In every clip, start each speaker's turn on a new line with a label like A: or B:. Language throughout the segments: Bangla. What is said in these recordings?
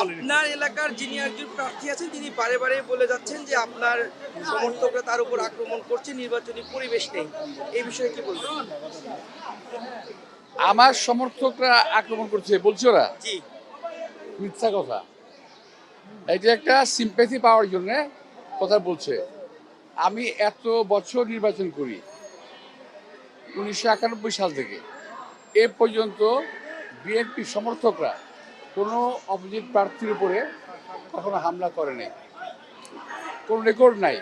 A: আপনার এলাকার যিনি একজন প্রার্থী আছেন তিনি বারে বারে বলে যাচ্ছেন যে আপনার সমর্থকরা তার উপর আক্রমণ করছে, নির্বাচনী পরিবেশ নেই। এই বিষয়ে কি বলবেন?
B: আমার সমর্থকরা আক্রমণ করছে বলছে ওরা,
A: জি,
B: মিথ্যা কথা। এটা একটা সিম্প্যাথি পাওয়ার জন্য কথা বলছে। আমি এত বছর নির্বাচন করি, 1991 সাল থেকে এ পর্যন্ত বিএনপি সমর্থকরা কোনো অপোজিট প্রার্থীর উপরে কখনো হামলা করে নাই, কোনো রেকর্ড নাই।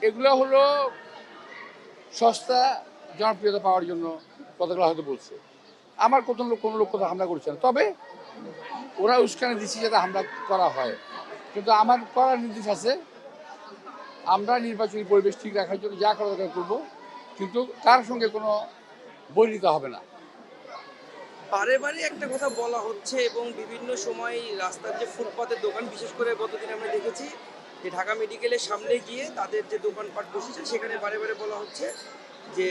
B: এগুলো হলো সস্তা জনপ্রিয়তা পাওয়ার জন্য কথাগুলো হয়তো বলছে। আমার কোনো লোক কথা হামলা করছে না, তবে ওরা উস্কানি দিচ্ছে যাতে হামলা করা হয়। কিন্তু আমার করার নির্দেশ আছে, আমরা নির্বাচনী পরিবেশ ঠিক রাখার জন্য যা করা দরকার করবো, কিন্তু তার সঙ্গে কোনো বৈরিতা হবে না।
A: বারে বারে একটা কথা বলা হচ্ছে এবং বিভিন্ন সময় রাস্তার যে ফুটপাতের দোকান, বিশেষ করে গতদিন আমরা দেখেছি যে ঢাকা মেডিকেলের সামনে গিয়ে তাদের যে দোকানপাট বসেছে সেখানে বারে বারে বলা হচ্ছে যে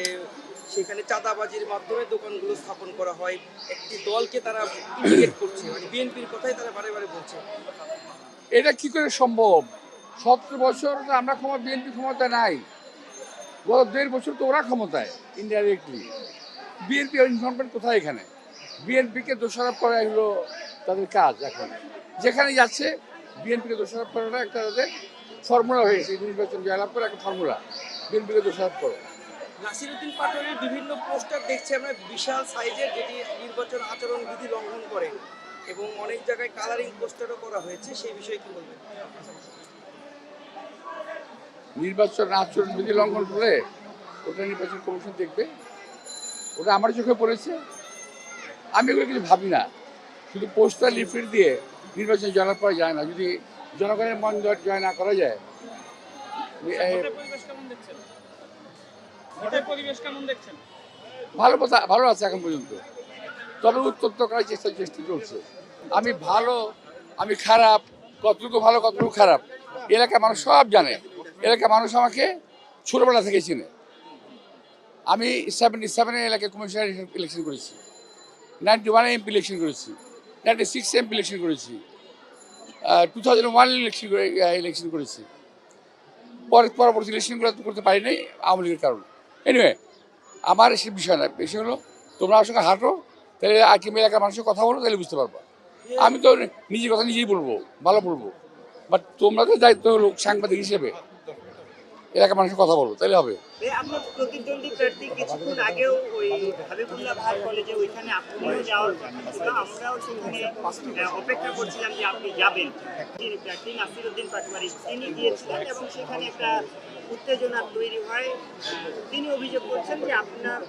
A: সেখানে চাঁদাবাজির মাধ্যমে দোকানগুলো স্থাপন করা হয়, একটি দলকে তারা ইন্ডিকেট করছে, মানে বিএনপির কথাই তারা বারে বারে বলছে।
B: এটা কি করে সম্ভব? 17 বছর আমরা বিএনপি ক্ষমতায় নাই, গত 1.5 বছর তো ওরা ক্ষমতায় ইনডাইরেক্টলি। বিএনপি ইনভলভমেন্ট কোথায় এখানে? বিএনপিকে দোষারোপ করা হলো তাদের কাজ। এখন যেখানে যাচ্ছে বিএনপিকে দোষারোপ করাটা একটা তাদের ফর্মুলা হয়েছে, নির্বাচন জয়লাভ করে একটা ফর্মুলা, বিএনপিকে দোষারোপ করো।
A: নাসিরউদ্দিন পাটোয়ারির বিভিন্ন পোস্টার দেখছি আমরা বিশাল সাইজের, যেটি নির্বাচন আচরণ বিধি লঙ্ঘন করে এবং অনেক জায়গায় কালারিং পোস্টারও করা হয়েছে, সেই বিষয়ে কি বলবেন?
B: নির্বাচন আচরণ বিধি লঙ্ঘন করে ওটা নির্বাচন কমিশন দেখবে, ওটা আমার চোখে পড়েছে। আমি এগুলো কিছু ভাবি না। শুধু পোস্টার লিফলেট দিয়ে নির্বাচন জয়লাভ করা যায় না, যদি জনগণের মন জয় না করা যায়। ভালো আছে এখন পর্যন্ত, তবে উত্তপ্ত করার চেষ্টা চলছে। আমি ভালো, আমি খারাপ, কতটুকু ভালো কতটুকু খারাপ এলাকার মানুষ সব জানে। এলাকার মানুষ আমাকে ছোটবেলা থেকে চিনে। আমি 77 এলাকায় কমিশনার ইলেকশন করেছি, 91 এমপি ইলেকশন করেছি, 96 এমপি ইলেকশন করেছি, 2001 ইলেকশন করেছি। পরবর্তী ইলেকশনগুলো করতে পারি নাই আওয়ামী লীগের কারণে। এনিওয়ে, আমার সে বিষয় না, বিষয় হলো তোমরা আমার সঙ্গে হাঁটো, তাহলে কিংবা এলাকার মানুষের কথা বলো, তাহলে বুঝতে পারবো। আমি তো নিজের কথা নিজেই বলবো, ভালো বলবো, বাট তোমরা তো দায়িত্ব হলো সাংবাদিক হিসেবে এলাকার মানুষের কথা বলবো, তাহলে হবে।
C: আপনার প্রতিদ্বন্দ্বী প্রার্থী কিছুক্ষণ আগেও ওই হাবিবুল্লাহ ভাই কলেজে ওইখানে আপনিও যাওয়ার কথা ছিল, আমরাও সেখানে অপেক্ষা করছিলাম যে আপনি যাবেন। যিনি প্রার্থী নাসিরউদ্দিন পাটোয়ারি তিনি গিয়েছিলেন এবং সেখানে একটা উত্তেজনা তৈরি হয়। তিনি অভিযোগ করছেন যে আপনার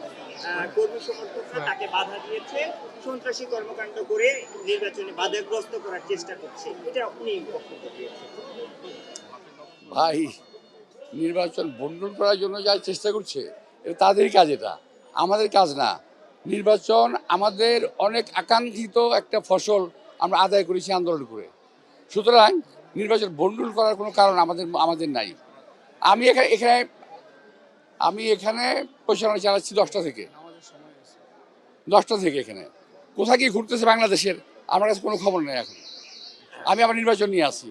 C: কর্মী সমর্থকরা তাকে বাধা দিয়েছে, সন্ত্রাসী কর্মকাণ্ড করে নির্বাচনে বাধাগ্রস্ত করার চেষ্টা করছে, এটা আপনি বক্তব্য দিয়েছেন।
B: ভাই, নির্বাচন বন্টন করার জন্য যা চেষ্টা করছে এটা তাদেরই কাজ, এটা আমাদের কাজ না। নির্বাচন আমাদের অনেক আকাঙ্ক্ষিত একটা ফসল, আমরা আদায় করেছি আন্দোলন করে। সুতরাং নির্বাচন বন্টন করার কোনো কারণ আমাদের নাই। আমি এখানে পরিচালনা চালাচ্ছি 10টা থেকে এখানে। কোথায় কি ঘুরতেছে বাংলাদেশের আমার কাছে কোনো খবর নেই এখন। আমি আমার নির্বাচন নিয়ে আসি।